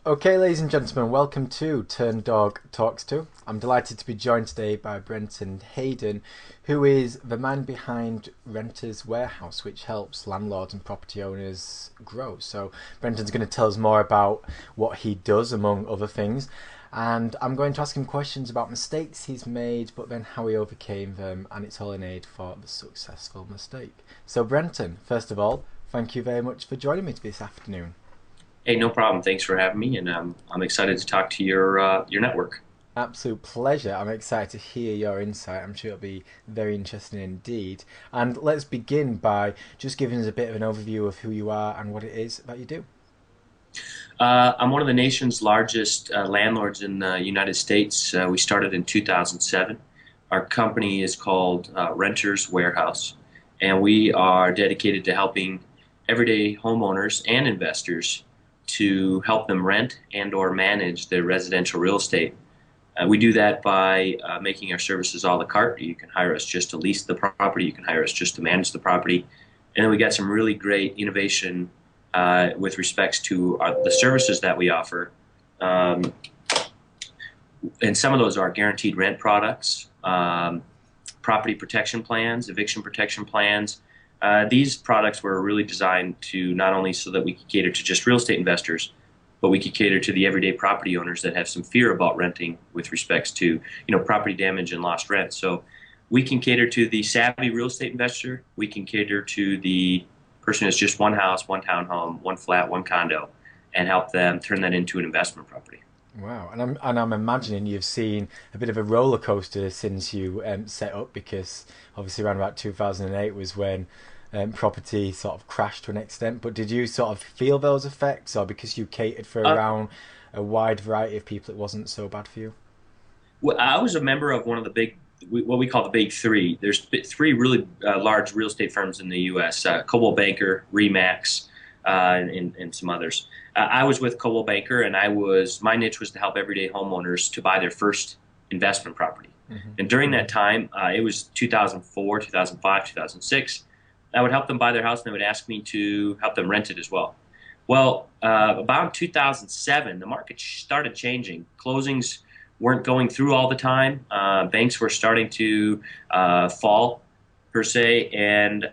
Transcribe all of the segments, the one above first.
Okay, ladies and gentlemen, welcome to Turndog Talks To. I'm delighted to be joined today by Brenton Hayden, who is the man behind Renters Warehouse, which helps landlords and property owners grow. So Brenton's going to tell us more about what he does, among other things. And I'm going to ask him questions about mistakes he's made, but then how he overcame them, and it's all in aid for the successful mistake. So Brenton, first of all, thank you very much for joining me this afternoon. Hey, no problem. Thanks for having me, and I'm excited to talk to your network. Absolute pleasure. I'm excited to hear your insight. I'm sure it'll be very interesting indeed. And let's begin by just giving us a bit of an overview of who you are and what it is that you do. I'm one of the nation's largest landlords in the United States. We started in 2007. Our company is called Renters Warehouse, and we are dedicated to helping everyday homeowners and investors to help them rent and or manage their residential real estate. We do that by making our services a la carte. You can hire us just to lease the property. You can hire us just to manage the property. And then we got some really great innovation with respects to the services that we offer. And some of those are guaranteed rent products, property protection plans, eviction protection plans. These products were really designed to not only so that we could cater to just real estate investors, but we could cater to the everyday property owners that have some fear about renting with respects to, property damage and lost rent. So we can cater to the savvy real estate investor. We can cater to the person who has just one house, one townhome, one flat, one condo, and help them turn that into an investment property. Wow, and I'm imagining you've seen a bit of a roller coaster since you set up, because obviously around about 2008 was when property sort of crashed to an extent. But did you sort of feel those effects, or because you catered for around a wide variety of people, it wasn't so bad for you? Well, I was a member of one of the what we call the big three. There's three really large real estate firms in the U.S. Coldwell Banker, Remax, and some others. I was with Coldwell Banker, and my niche was to help everyday homeowners to buy their first investment property. And during that time, it was 2004, 2005, 2006. I would help them buy their house, and they would ask me to help them rent it as well. Well, about 2007, the market started changing. Closings weren't going through all the time. Banks were starting to fall, per se. And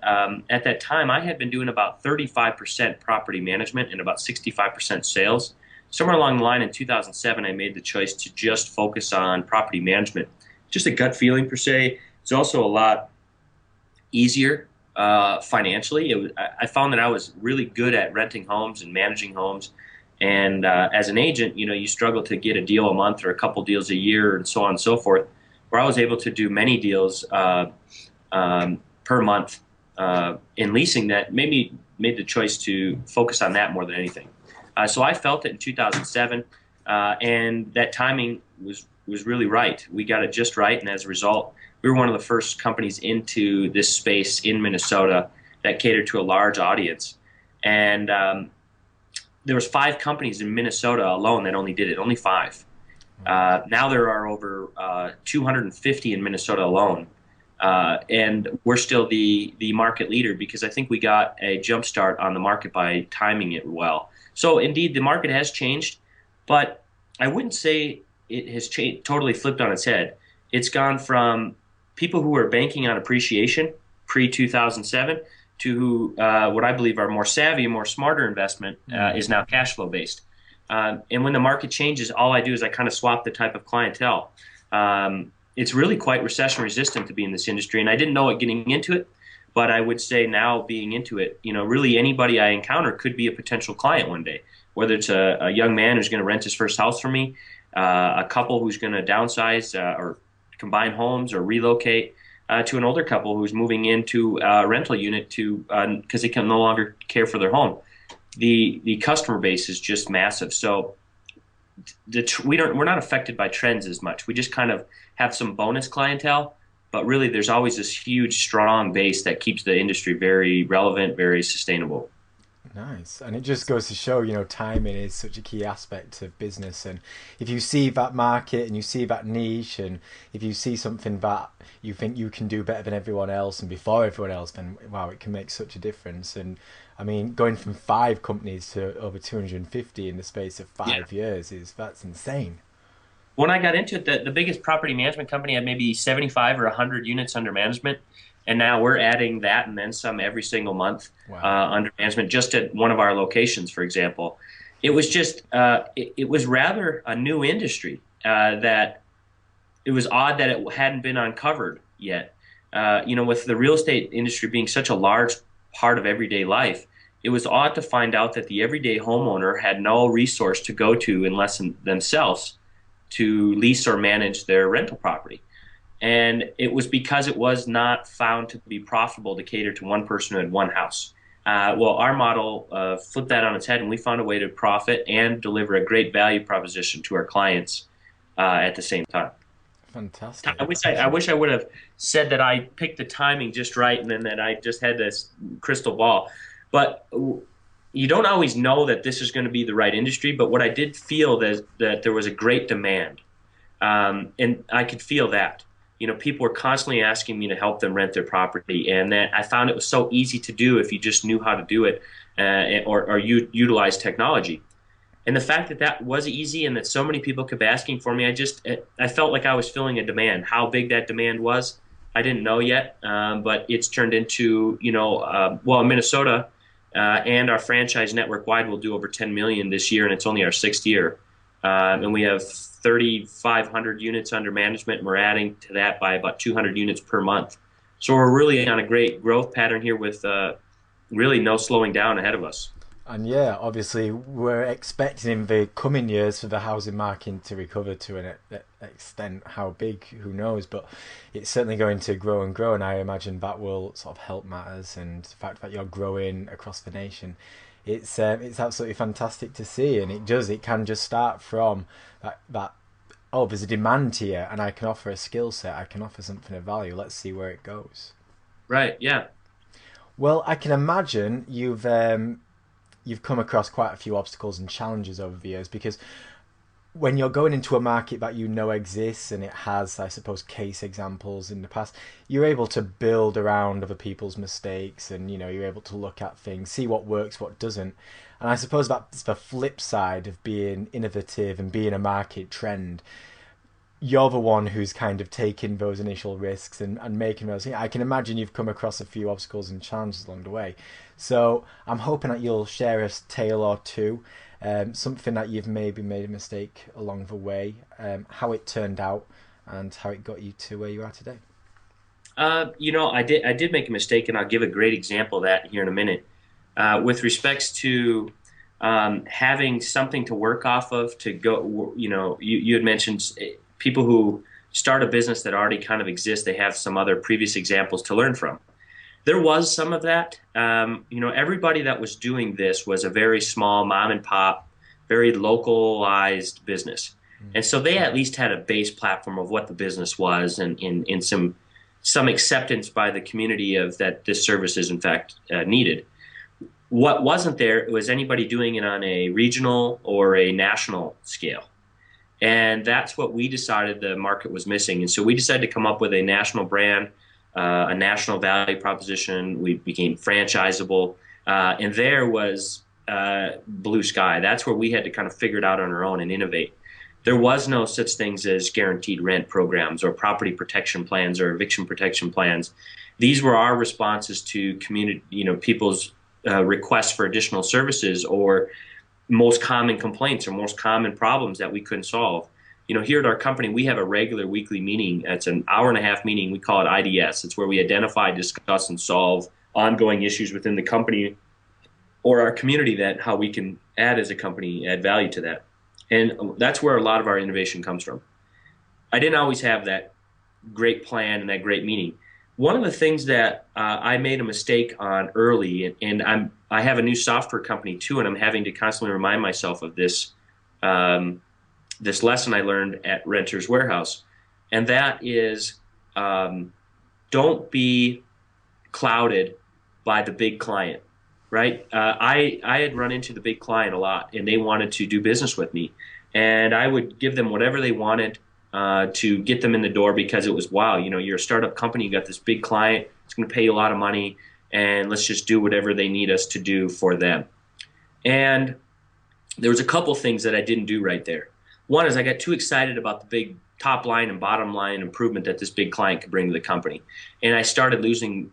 at that time, I had been doing about 35% property management and about 65% sales. Somewhere along the line in 2007, I made the choice to just focus on property management. Just a gut feeling, per se. It's also a lot easier financially. I found that I was really good at renting homes and managing homes. And as an agent, you struggle to get a deal a month or a couple deals a year and so on and so forth, where I was able to do many deals per month in leasing. That made the choice to focus on that more than anything. So I felt it in 2007, and that timing was really right. We got it just right, and as a result, we were one of the first companies into this space in Minnesota that catered to a large audience. And there was 5 companies in Minnesota alone that only did it, only 5. Now there are over 250 in Minnesota alone. And we're still the market leader because I think we got a jump start on the market by timing it well. So indeed, the market has changed, but I wouldn't say it has totally flipped on its head. It's gone from people who were banking on appreciation pre-2007 to what I believe are more savvy, more smarter investment is now cash flow based. And when the market changes, all I do is I kind of swap the type of clientele. It's really quite recession resistant to be in this industry, and I didn't know it getting into it, but I would say now being into it, really anybody I encounter could be a potential client one day, whether it's a young man who's going to rent his first house from me, a couple who's going to downsize or combine homes or relocate, to an older couple who's moving into a rental unit because they can no longer care for their home. The customer base is just massive. So we're not affected by trends as much. We just kind of have some bonus clientele, but really there's always this huge, strong base that keeps the industry very relevant, very sustainable. Nice. And it just goes to show, timing is such a key aspect of business. And if you see that market and you see that niche, and if you see something that you think you can do better than everyone else and before everyone else, then wow, it can make such a difference. And I mean, going from 5 companies to over 250 in the space of Yeah. 5 years that's insane. When I got into it, the biggest property management company had maybe 75 or 100 units under management. And now we're adding that and then some every single month Wow. under management, just at one of our locations, for example. It was just, it was rather a new industry that it was odd that it hadn't been uncovered yet. With the real estate industry being such a large part of everyday life, it was odd to find out that the everyday homeowner had no resource to go to unless themselves to lease or manage their rental property. And it was because it was not found to be profitable to cater to one person who had one house. Well, our model flipped that on its head, and we found a way to profit and deliver a great value proposition to our clients at the same time. Fantastic. I wish I would have said that I picked the timing just right, and then that I just had this crystal ball. But you don't always know that this is going to be the right industry. But what I did feel that there was a great demand, and I could feel that. People were constantly asking me to help them rent their property, and that I found it was so easy to do if you just knew how to do it or utilize technology. And the fact that that was easy and that so many people kept asking for me, I felt like I was filling a demand. How big that demand was, I didn't know yet, but it's turned into, in Minnesota and our franchise network wide will do over 10 million this year, and it's only our 6th year. And we have 3,500 units under management, and we're adding to that by about 200 units per month. So we're really on a great growth pattern here with really no slowing down ahead of us. And yeah, obviously, we're expecting in the coming years for the housing market to recover to an extent. How big, who knows? But it's certainly going to grow and grow, and I imagine that will sort of help matters. And the fact that you're growing across the nation, it's absolutely fantastic to see. And it can just start from that. Oh, there's a demand here, and I can offer a skill set. I can offer something of value. Let's see where it goes. Right. Yeah. Well, I can imagine you've come across quite a few obstacles and challenges over the years, because when you're going into a market that you know exists and it has, I suppose, case examples in the past, you're able to build around other people's mistakes, and you're able to look at things, see what works, what doesn't. And I suppose that's the flip side of being innovative and being a market trend. You're the one who's kind of taking those initial risks and making those. I can imagine you've come across a few obstacles and challenges along the way. So I'm hoping that you'll share a tale or two, something that you've maybe made a mistake along the way, how it turned out, and how it got you to where you are today. I did make a mistake, and I'll give a great example of that here in a minute. With respects to having something to work off of to go, you had mentioned people who start a business that already kind of exists. They have some other previous examples to learn from. There was some of that. Everybody that was doing this was a very small mom and pop, very localized business. And so they at least had a base platform of what the business was, and in some acceptance by the community of that this service is in fact needed. What wasn't there was anybody doing it on a regional or a national scale. And that's what we decided the market was missing. And so we decided to come up with a national brand, a national value proposition. We became franchisable. And there was blue sky. That's where we had to kind of figure it out on our own and innovate. There was no such things as guaranteed rent programs or property protection plans or eviction protection plans. These were our responses to community, people's requests for additional services or most common complaints or most common problems that we couldn't solve. Here at our company, we have a regular weekly meeting. It's an hour-and-a-half meeting. We call it IDS. It's where we identify, discuss, and solve ongoing issues within the company or our community that how we can add as a company, add value to that. And that's where a lot of our innovation comes from. I didn't always have that great plan and that great meeting. One of the things that I made a mistake on early, and I have a new software company too, and I'm having to constantly remind myself of this this lesson I learned at Renters Warehouse, and that is don't be clouded by the big client, right? I had run into the big client a lot, and they wanted to do business with me, and I would give them whatever they wanted to get them in the door because it was, wow, you're a startup company, you got this big client, it's going to pay you a lot of money, and let's just do whatever they need us to do for them. And there was a couple things that I didn't do right there. One is I got too excited about the big top line and bottom line improvement that this big client could bring to the company. And I started losing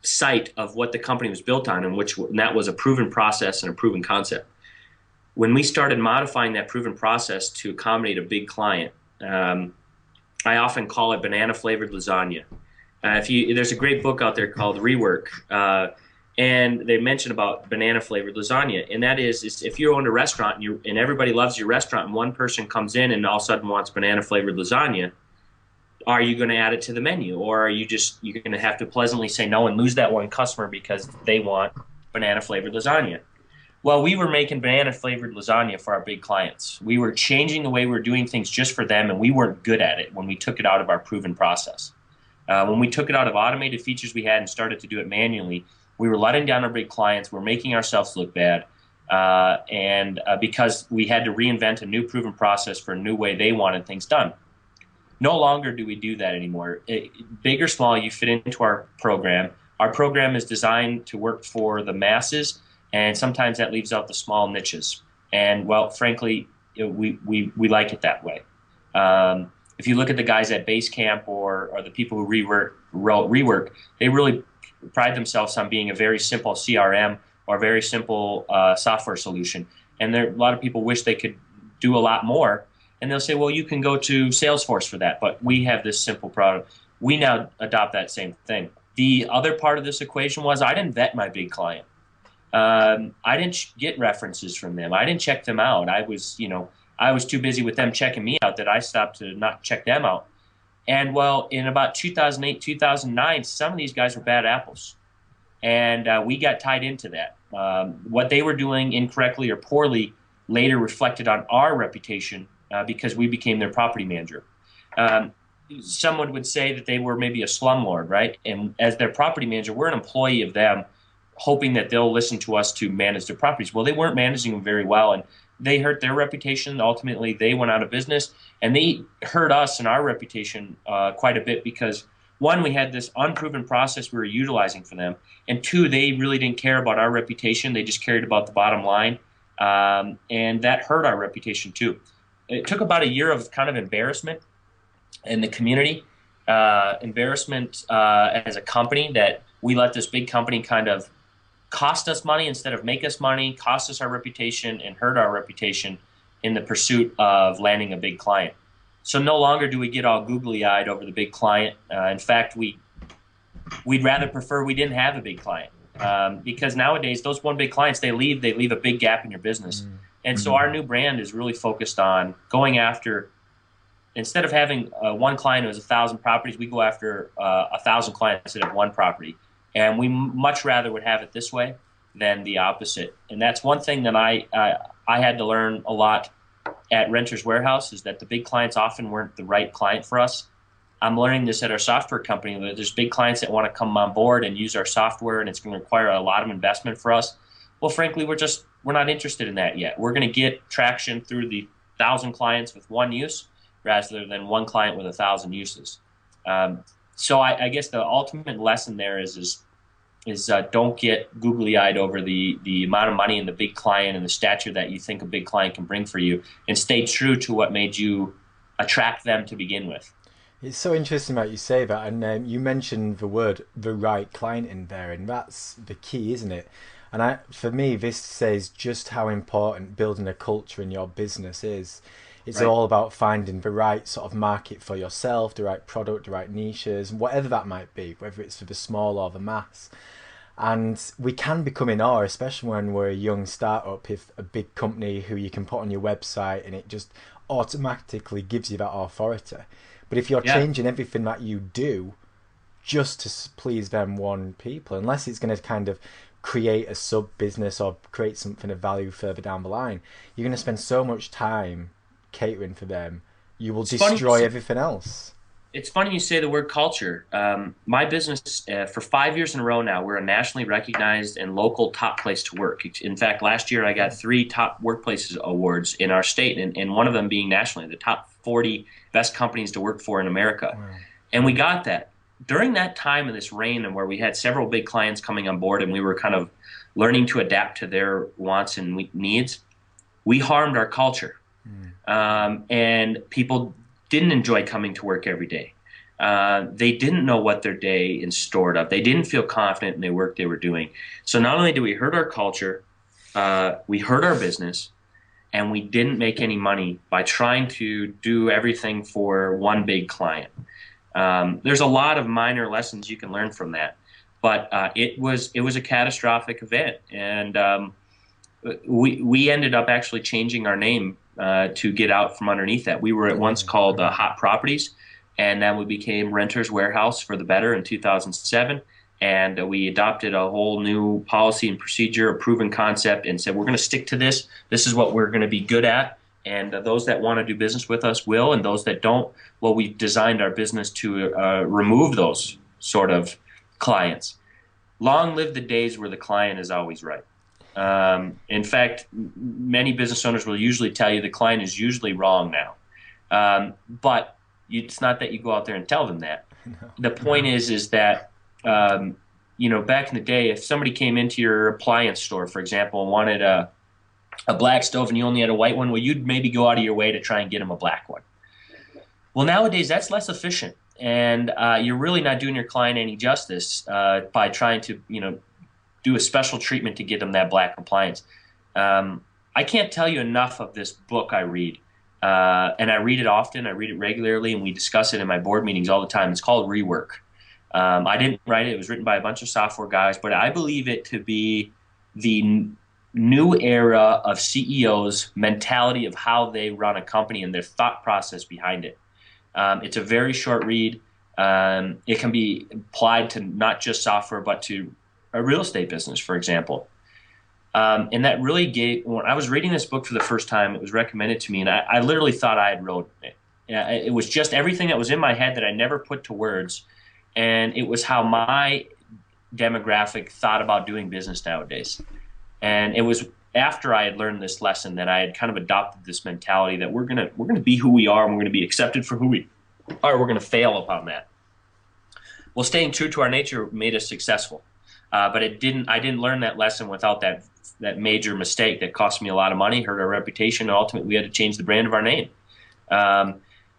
sight of what the company was built on, and that was a proven process and a proven concept. When we started modifying that proven process to accommodate a big client, I often call it banana flavored lasagna. There's a great book out there called Rework, and they mention about banana flavored lasagna, and that is if you own a restaurant and everybody loves your restaurant, and one person comes in and all of a sudden wants banana flavored lasagna, are you going to add it to the menu, or are you're going to have to pleasantly say no and lose that one customer because they want banana flavored lasagna? Well, we were making banana flavored lasagna for our big clients. We were changing the way we were doing things just for them, and we weren't good at it when we took it out of our proven process. When we took it out of automated features we had and started to do it manually, we were letting down our big clients. We're making ourselves look bad, and because we had to reinvent a new proven process for a new way they wanted things done. No longer do we do that anymore. Big or small, you fit into our program. Our program is designed to work for the masses, and sometimes that leaves out the small niches. And, well, frankly, we like it that way. If you look at the guys at Basecamp or the people who Rework, they really pride themselves on being a very simple CRM or a very simple software solution. And a lot of people wish they could do a lot more. And they'll say, well, you can go to Salesforce for that. But we have this simple product. We now adopt that same thing. The other part of this equation was I didn't vet my big client. I didn't get references from them. I didn't check them out. I was too busy with them checking me out that I stopped to not check them out. And, well, in about 2008, 2009, some of these guys were bad apples. And we got tied into that. What they were doing incorrectly or poorly later reflected on our reputation because we became their property manager. Someone would say that they were maybe a slumlord, right? And as their property manager, we're an employee of them, hoping that they'll listen to us to manage their properties. Well, they weren't managing them very well, and they hurt their reputation. Ultimately, they went out of business, and they hurt us and our reputation quite a bit because, one, we had this unproven process we were utilizing for them, and two, they really didn't care about our reputation. They just cared about the bottom line, and that hurt our reputation too. It took about a year of kind of embarrassment in the community, embarrassment as a company that we let this big company kind of cost us money instead of make us money, cost us our reputation, and hurt our reputation in the pursuit of landing a big client. So no longer do we get all googly-eyed over the big client. In fact, we'd rather prefer we didn't have a big client because nowadays those one big clients, they leave a big gap in your business. And so our new brand is really focused on going after, instead of having one client who has 1,000 properties, we go after 1,000 clients that have one property. And we much rather would have it this way than the opposite. And that's one thing that I had to learn a lot at Renters Warehouse is that the big clients often weren't the right client for us. I'm learning this at our software company. That there's big clients that want to come on board and use our software, and it's going to require a lot of investment for us. Well, frankly, we're not interested in that yet. We're going to get traction through the 1,000 clients with one use rather than one client with 1,000 uses. So I guess the ultimate lesson there is don't get googly-eyed over the amount of money and the big client and the stature that you think a big client can bring for you, and stay true to what made you attract them to begin with. It's so interesting that you say that, and you mentioned the right client in there, and that's the key, isn't it? And for me, this says just how important building a culture in your business is. It's Right. all about finding the right sort of market for yourself, the right product, the right niches, whatever that might be, whether it's for the small or the mass. And we can become in awe, especially when we're a young startup, if a big company who you can put on your website and it just automatically gives you that authority. But if you're Yeah. changing everything that you do just to please them one people, unless it's going to kind of create a sub business or create something of value further down the line, you're going to spend so much time catering for them, you will destroy everything else. It's funny you say the word culture. My business, for 5 years in a row now, we're a nationally recognized and local top place to work. In fact, last year I got 3 top workplaces awards in our state, and one of them being nationally, the top 40 best companies to work for in America. Wow. And we got that during that time of this reign and where we had several big clients coming on board and we were kind of learning to adapt to their wants and needs, we harmed our culture. And people didn't enjoy coming to work every day. They didn't know what their day in stored of. They didn't feel confident in the work they were doing. So not only did we hurt our culture, we hurt our business, and we didn't make any money by trying to do everything for one big client. There's a lot of minor lessons you can learn from that, but it was a catastrophic event, and we ended up actually changing our name to get out from underneath that. We were at once called Hot Properties, and then we became Renters Warehouse for the better in 2007. And we adopted a whole new policy and procedure, a proven concept, and said we're going to stick to this. This is what we're going to be good at. And those that want to do business with us will, and those that don't, well, we've designed our business to remove those sort of clients. Long live the days where the client is always right. In fact, many business owners will usually tell you the client is usually wrong now. But it's not that you go out there and tell them that. The point is that back in the day, if somebody came into your appliance store, for example, and wanted a black stove and you only had a white one, well, you'd maybe go out of your way to try and get them a black one. Well, nowadays that's less efficient, and you're really not doing your client any justice by trying to, do a special treatment to get them that black appliance. I can't tell you enough of this book I read, and I read it often. I read it regularly, and we discuss it in my board meetings all the time. It's called Rework. I didn't write it. It was written by a bunch of software guys, but I believe it to be the new era of CEOs' mentality of how they run a company and their thought process behind it. It's a very short read. It can be applied to not just software, but to a real estate business, for example. And that really when I was reading this book for the first time, it was recommended to me, and I literally thought I had wrote it. It was just everything that was in my head that I never put to words. And it was how my demographic thought about doing business nowadays. And it was after I had learned this lesson that I had kind of adopted this mentality that we're gonna be who we are, and we're gonna be accepted for who we are. We're gonna fail upon that. Well, staying true to our nature made us successful, but I didn't learn that lesson without that major mistake that cost me a lot of money, hurt our reputation, and ultimately we had to change the brand of our name.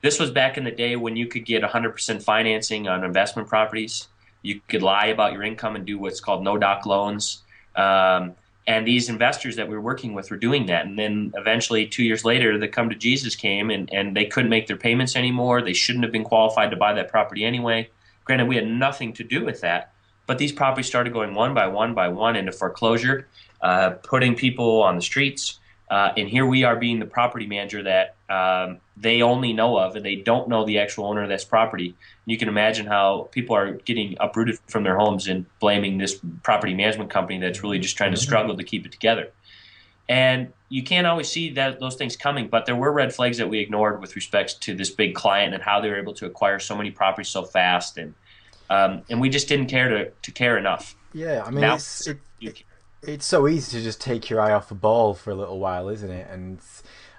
This was back in the day when you could get 100% financing on investment properties. You could lie about your income and do what's called no-doc loans. And these investors that we were working with were doing that. And then eventually 2 years later, the come to Jesus came, and they couldn't make their payments anymore. They shouldn't have been qualified to buy that property anyway. Granted, we had nothing to do with that. But these properties started going one by one into foreclosure, putting people on the streets. And here we are being the property manager that they only know of, and they don't know the actual owner of this property. You can imagine how people are getting uprooted from their homes and blaming this property management company that's really just trying to struggle to keep it together. And you can't always see those things coming, but there were red flags that we ignored with respect to this big client and how they were able to acquire so many properties so fast, and we just didn't care to care enough. Yeah, I mean, Now, it's so easy to just take your eye off the ball for a little while, isn't it? And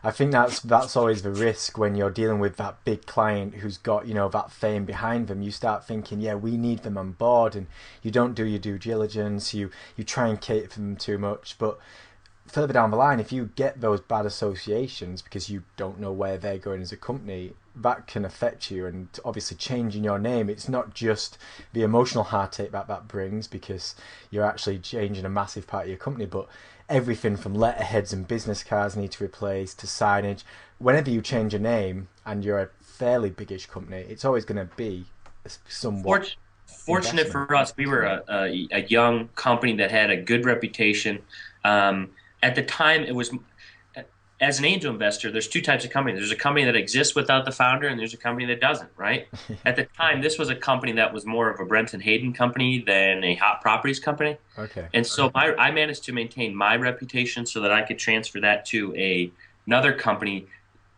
I think that's always the risk when you're dealing with that big client who's got, that fame behind them. You start thinking, yeah, we need them on board, and you don't do your due diligence. You try and cater for them too much. But further down the line, if you get those bad associations because you don't know where they're going as a company, that can affect you. And obviously changing your name, it's not just the emotional heartache that brings, because you're actually changing a massive part of your company, but everything from letterheads and business cards need to replace to signage. Whenever you change a name and you're a fairly biggish company, it's always going to be somewhat fortunate investment. for us. We were a young company that had a good reputation. At the time, it was, as an angel investor, there's two types of companies. There's a company that exists without the founder, and there's a company that doesn't, right? At the time, this was a company that was more of a Brenton Hayden company than a Hot Properties company. Okay. And so I managed to maintain my reputation so that I could transfer that to another company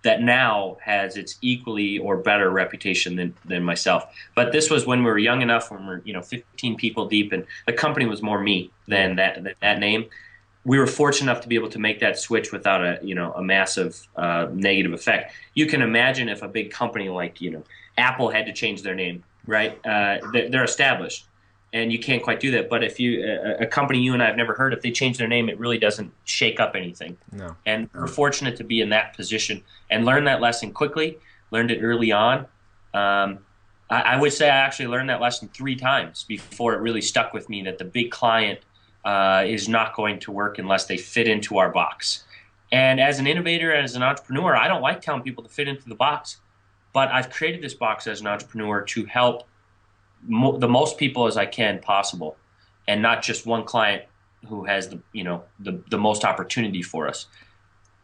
that now has its equally or better reputation than myself. But this was when we were young enough, when we were 15 people deep, and the company was more me than that name. We were fortunate enough to be able to make that switch without a massive negative effect. You can imagine if a big company like Apple had to change their name. right? They're established, and you can't quite do that. But if a company you and I have never heard, if they change their name, it really doesn't shake up anything. No. And we're fortunate to be in that position and learn that lesson quickly. Learned it early on. I would say I actually learned that lesson 3 times before it really stuck with me that the big client is not going to work unless they fit into our box. And as an innovator, as an entrepreneur, I don't like telling people to fit into the box, but I've created this box as an entrepreneur to help the most people as I can possible, and not just one client who has the most opportunity for us.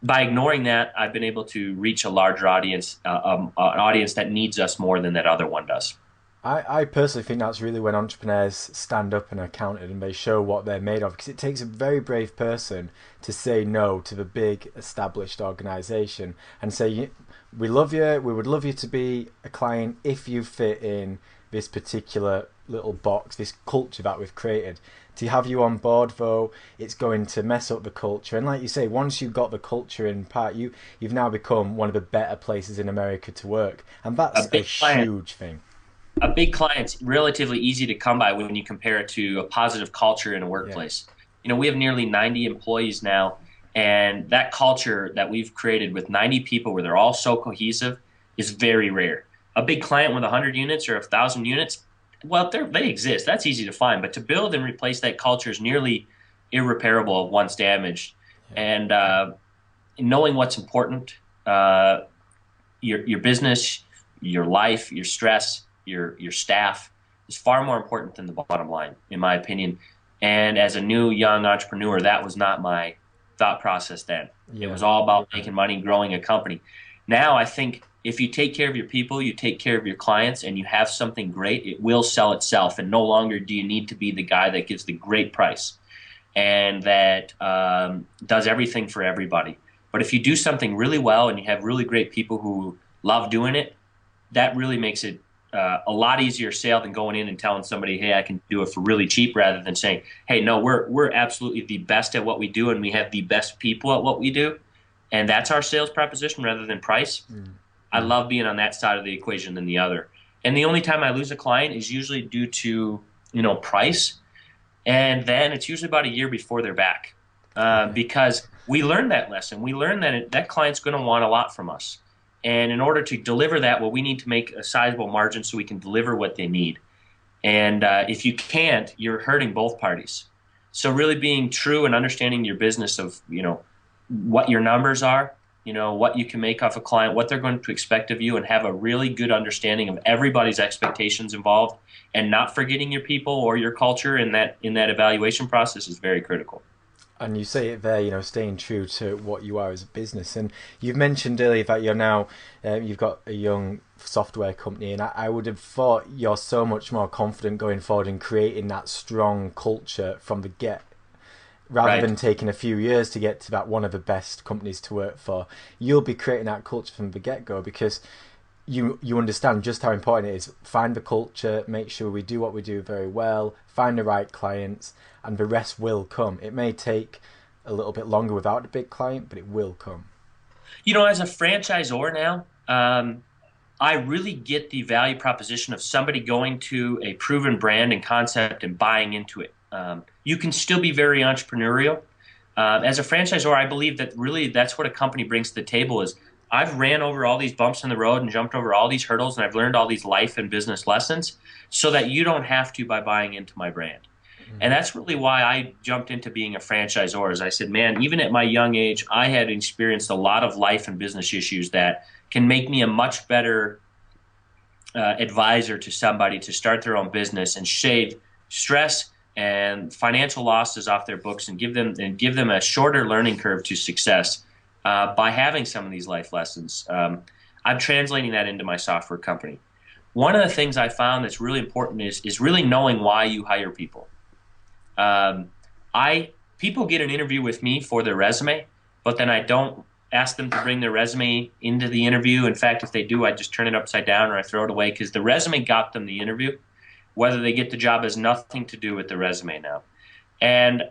By ignoring that, I've been able to reach a larger audience, an audience that needs us more than that other one does. I personally think that's really when entrepreneurs stand up and are counted and they show what they're made of, because it takes a very brave person to say no to the big established organization and say, we love you, we would love you to be a client if you fit in this particular little box, this culture that we've created. To have you on board, though, it's going to mess up the culture. And like you say, once you've got the culture in part, you've now become one of the better places in America to work. And that's a huge thing. A big client's relatively easy to come by when you compare it to a positive culture in a workplace. Yeah. We have nearly 90 employees now, and that culture that we've created with 90 people where they're all so cohesive is very rare. A big client with 100 units or 1,000 units, well, they exist. That's easy to find. But to build and replace that culture is nearly irreparable once damaged. Yeah. And knowing what's important, your business, your life, your stress, your staff is far more important than the bottom line, in my opinion. And as a new young entrepreneur, that was not my thought process then. Yeah. It was all about making money, growing a company. Now I think if you take care of your people, you take care of your clients, and you have something great, it will sell itself. And no longer do you need to be the guy that gives the great price and that does everything for everybody. But if you do something really well and you have really great people who love doing it, that really makes it a lot easier sale than going in and telling somebody, hey, I can do it for really cheap, rather than saying, hey, no, we're absolutely the best at what we do and we have the best people at what we do. And that's our sales proposition rather than price. I love being on that side of the equation than the other. And the only time I lose a client is usually due to, price. And then it's usually about a year before they're back. Because we learned that lesson. We learned that that client's going to want a lot from us. And in order to deliver that, well, we need to make a sizable margin so we can deliver what they need. And if you can't, you're hurting both parties. So really being true and understanding your business of, what your numbers are, what you can make off a client, what they're going to expect of you, and have a really good understanding of everybody's expectations involved, and not forgetting your people or your culture in that evaluation process is very critical. And you say it there, staying true to what you are as a business. And you've mentioned earlier that you're now, you've got a young software company, and I would have thought you're so much more confident going forward in creating that strong culture from the get, rather than taking a few years to get to that one of the best companies to work for. You'll be creating that culture from the get-go because you understand just how important it is. Find the culture, make sure we do what we do very well, find the right clients, and the rest will come. It may take a little bit longer without a big client, but it will come. As a franchisor now, I really get the value proposition of somebody going to a proven brand and concept and buying into it. You can still be very entrepreneurial. As a franchisor, I believe that really that's what a company brings to the table is I've ran over all these bumps in the road and jumped over all these hurdles, and I've learned all these life and business lessons so that you don't have to by buying into my brand. And that's really why I jumped into being a franchisor. As I said, man, even at my young age, I had experienced a lot of life and business issues that can make me a much better advisor to somebody to start their own business and shave stress and financial losses off their books and give them a shorter learning curve to success by having some of these life lessons. I'm translating that into my software company. One of the things I found that's really important is really knowing why you hire people. People get an interview with me for their resume, but then I don't ask them to bring their resume into the interview. In fact, if they do, I just turn it upside down or I throw it away because the resume got them the interview. Whether they get the job has nothing to do with the resume now. And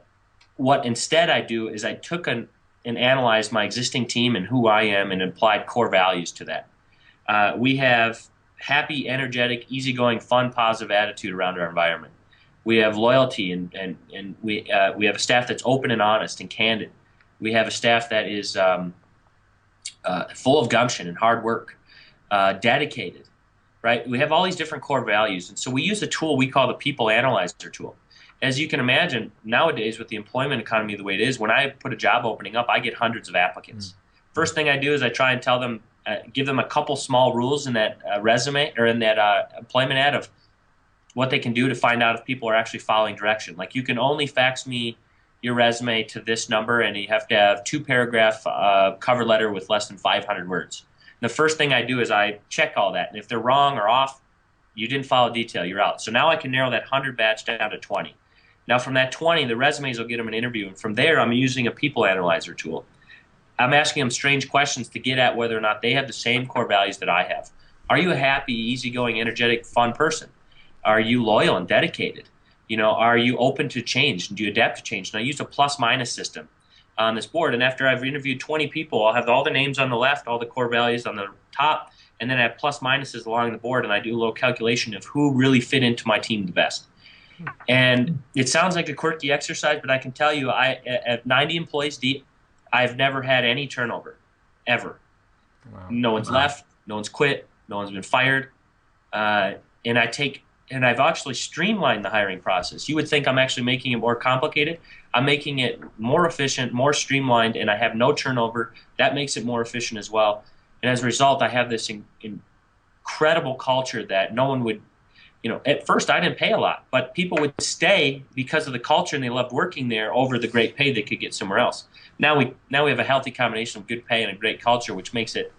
what instead I do is I took and analyzed my existing team and who I am and applied core values to that. We have happy, energetic, easygoing, fun, positive attitude around our environment. We have loyalty, and we have a staff that's open and honest and candid. We have a staff that is full of gumption and hard work, dedicated, right? We have all these different core values. And so we use a tool we call the People Analyzer tool. As you can imagine, nowadays with the employment economy the way it is, when I put a job opening up, I get hundreds of applicants. First thing I do is I try and tell them, give them a couple small rules in that resume or in that employment ad of what they can do to find out if people are actually following direction. Like, you can only fax me your resume to this number, and you have to have 2-paragraph cover letter with less than 500 words. And the first thing I do is I check all that, and if they're wrong or off, you didn't follow detail, you're out. So now I can narrow that 100 batch down to 20. Now from that 20, the resumes will get them an interview, and from there I'm using a People Analyzer tool. I'm asking them strange questions to get at whether or not they have the same core values that I have. Are you a happy, easygoing, energetic, fun person? Are you loyal and dedicated? You know, are you open to change? Do you adapt to change? And I use a plus-minus system on this board. And after I've interviewed 20 people, I'll have all the names on the left, all the core values on the top, and then I have plus-minuses along the board, and I do a little calculation of who really fit into my team the best. And it sounds like a quirky exercise, but I can tell you, at 90 employees deep, I've never had any turnover, ever. Wow. No one's left, no one's quit, no one's been fired. And I've actually streamlined the hiring process. You would think I'm actually making it more complicated. I'm making it more efficient, more streamlined, and I have no turnover. That makes it more efficient as well. And as a result, I have this incredible culture that no one would, you know, at first I didn't pay a lot, but people would stay because of the culture and they loved working there over the great pay they could get somewhere else. Now we have a healthy combination of good pay and a great culture, which makes it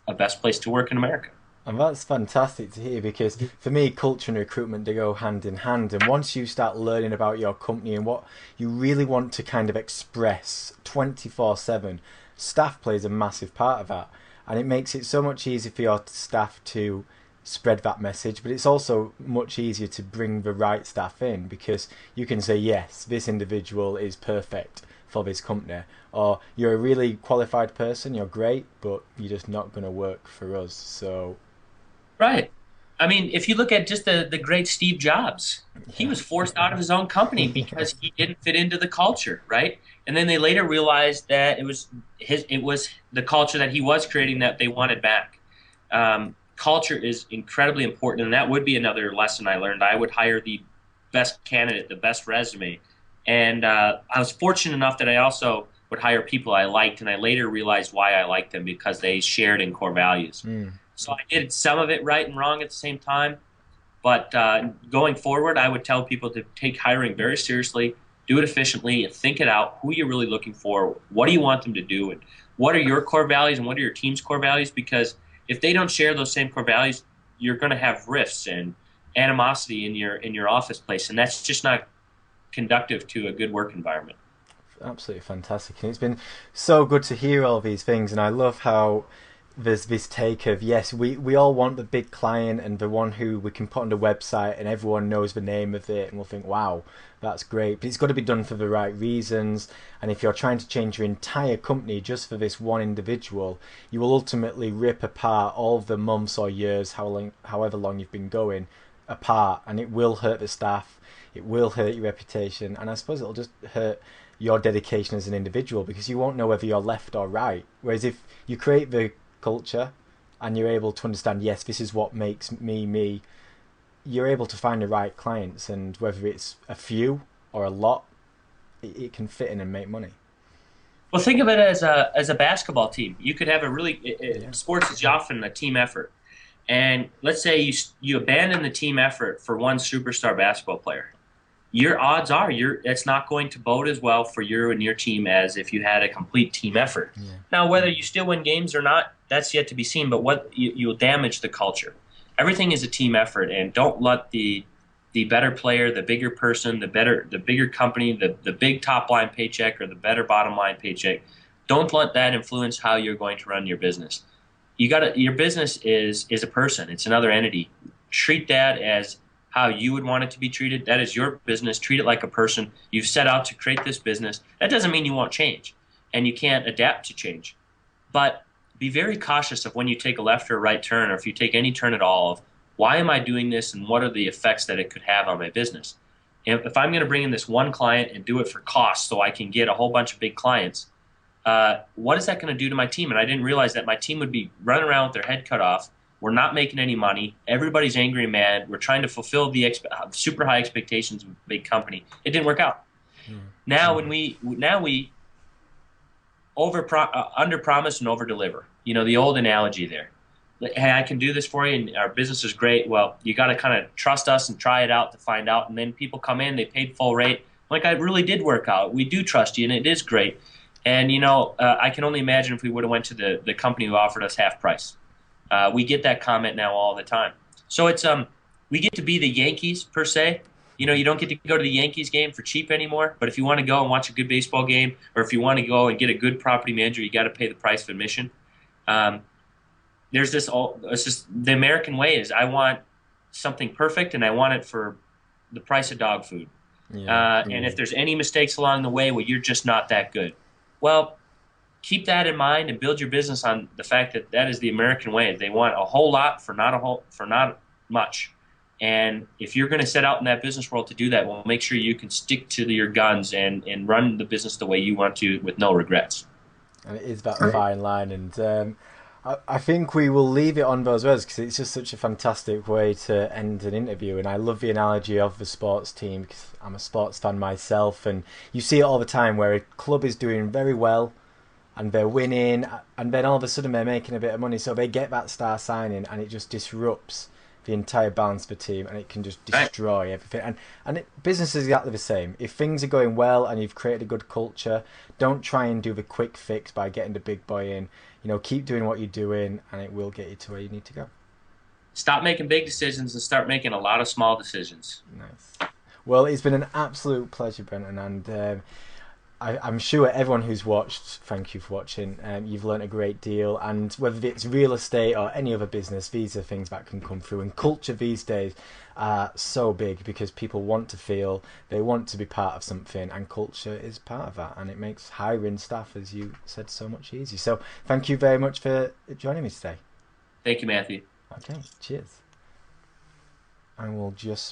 a best place to work in America. And that's fantastic to hear, because for me, culture and recruitment, they go hand in hand. And once you start learning about your company and what you really want to kind of express 24/7, staff plays a massive part of that. And it makes it so much easier for your staff to spread that message, but it's also much easier to bring the right staff in, because you can say, yes, this individual is perfect for this company, or you're a really qualified person, you're great, but you're just not going to work for us. So Right. I mean, if you look at just the great Steve Jobs, he was forced out of his own company because he didn't fit into the culture, right? And then they later realized that it was the culture that he was creating that they wanted back. Culture is incredibly important, and that would be another lesson I learned. I would hire the best candidate, the best resume, and I was fortunate enough that I also would hire people I liked, and I later realized why I liked them, because they shared in core values. So I did some of it right and wrong at the same time, but going forward, I would tell people to take hiring very seriously, do it efficiently, and think it out, who you're really looking for, what do you want them to do, and what are your core values and what are your team's core values, because if they don't share those same core values, you're going to have rifts and animosity in your office place, and that's just not conductive to a good work environment. absolutely fantastic. And it's been so good to hear all these things, and I love how there's this take of, yes, we all want the big client and the one who we can put on the website and everyone knows the name of it and we'll think, wow, that's great. But it's got to be done for the right reasons. And if you're trying to change your entire company just for this one individual, you will ultimately rip apart all the months or years, however long you've been going, apart. And it will hurt the staff. It will hurt your reputation. And I suppose it'll just hurt your dedication as an individual, because you won't know whether you're left or right. Whereas if you create the culture and you're able to understand, yes, this is what makes me me, you're able to find the right clients, and whether it's a few or a lot, it can fit in and make money. Well, think of it as a basketball team. You could have sports is often a team effort, and let's say you abandon the team effort for one superstar basketball player. Your odds are it's not going to bode as well for you and your team as if you had a complete team effort. Yeah. Now, whether you still win games or not, that's yet to be seen, but you'll damage the culture. Everything is a team effort, and don't let the better player, the bigger person, the bigger company, the big top line paycheck or the better bottom line paycheck, don't let that influence how you're going to run your business. Your business is a person. It's another entity. Treat that as how you would want it to be treated. That is your business. Treat it like a person. You've set out to create this business. That doesn't mean you won't change, and you can't adapt to change. But be very cautious of when you take a left or a right turn, or if you take any turn at all, of why am I doing this and what are the effects that it could have on my business. And if I'm going to bring in this one client and do it for cost so I can get a whole bunch of big clients, what is that going to do to my team? And I didn't realize that my team would be running around with their head cut off. We're not making any money. Everybody's angry and mad. We're trying to fulfill the super high expectations of a big company. It didn't work out. Now we under promise and over deliver. You know, the old analogy there. Hey, I can do this for you, and our business is great. Well, you got to kind of trust us and try it out to find out. And then people come in, they paid full rate. Like, I really did work out. We do trust you, and it is great. And you know, I can only imagine if we would have went to the company who offered us half price. We get that comment now all the time. So it's we get to be the Yankees per se. You know, you don't get to go to the Yankees game for cheap anymore. But if you want to go and watch a good baseball game, or if you want to go and get a good property manager, you got to pay the price of admission. There's this all. It's just the American way is I want something perfect, and I want it for the price of dog food. And if there's any mistakes along the way, well, you're just not that good. Well, keep that in mind and build your business on the fact that that is the American way. They want a whole lot for not much. And if you're going to set out in that business world to do that, well, make sure you can stick to your guns and run the business the way you want to with no regrets. And it is that fine line. And I think we will leave it on those words because it's just such a fantastic way to end an interview. And I love the analogy of the sports team because I'm a sports fan myself. And you see it all the time where a club is doing very well and they're winning, and then all of a sudden they're making a bit of money. So they get that star signing and it just disrupts the entire balance of the team, and it can just destroy everything. And business is exactly the same. If things are going well and you've created a good culture, don't try and do the quick fix by getting the big boy in. You know, keep doing what you're doing, and it will get you to where you need to go. Stop making big decisions and start making a lot of small decisions. Nice. Well, it's been an absolute pleasure, Brenton, and I'm sure everyone who's watched, thank you for watching. You've learned a great deal, and whether it's real estate or any other business, these are things that can come through. And culture these days are so big because people want to feel, they want to be part of something, and culture is part of that, and it makes hiring staff, as you said, so much easier. So thank you very much for joining me today. Thank you, Matthew. Okay, cheers. I will just